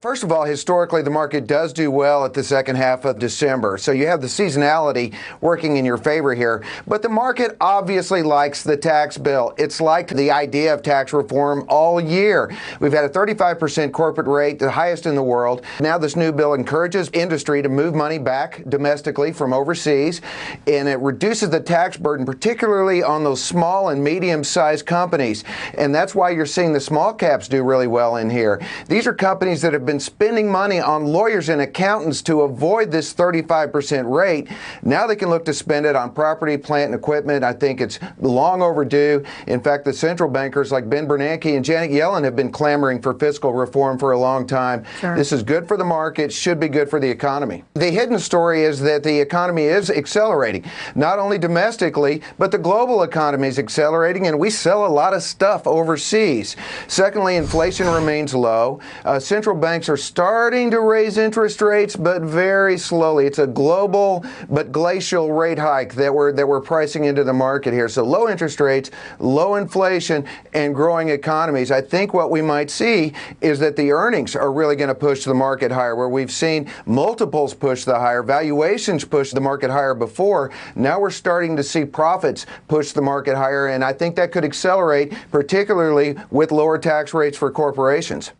First of all, historically, the market does do well at the second half of December. So you have the seasonality working in your favor here. But the market obviously likes the tax bill. It's liked the idea of tax reform all year. We've had a 35% corporate rate, the highest in the world. Now this new bill encourages industry to move money back domestically from overseas, and it reduces the tax burden, particularly on those small and medium-sized companies. And that's why you're seeing the small caps do really well in here. These are companies that have been spending money on lawyers and accountants to avoid this 35% rate. Now they can look to spend it on property, plant, and equipment. I think it's long overdue. In fact, the central bankers like Ben Bernanke and Janet Yellen have been clamoring for fiscal reform for a long time. Sure. This is good for the market, should be good for the economy. The hidden story is that the economy is accelerating, not only domestically, but the global economy is accelerating, and we sell a lot of stuff overseas. Secondly, inflation remains low. Central banks are starting to raise interest rates, but very slowly. It's a global but glacial rate hike that we're pricing into the market here. So low interest rates, low inflation, and growing economies. I think what we might see is that the earnings are really going to push the market higher, where we've seen multiples push the higher, valuations push the market higher before. Now we're starting to see profits push the market higher, and I think that could accelerate, particularly with lower tax rates for corporations.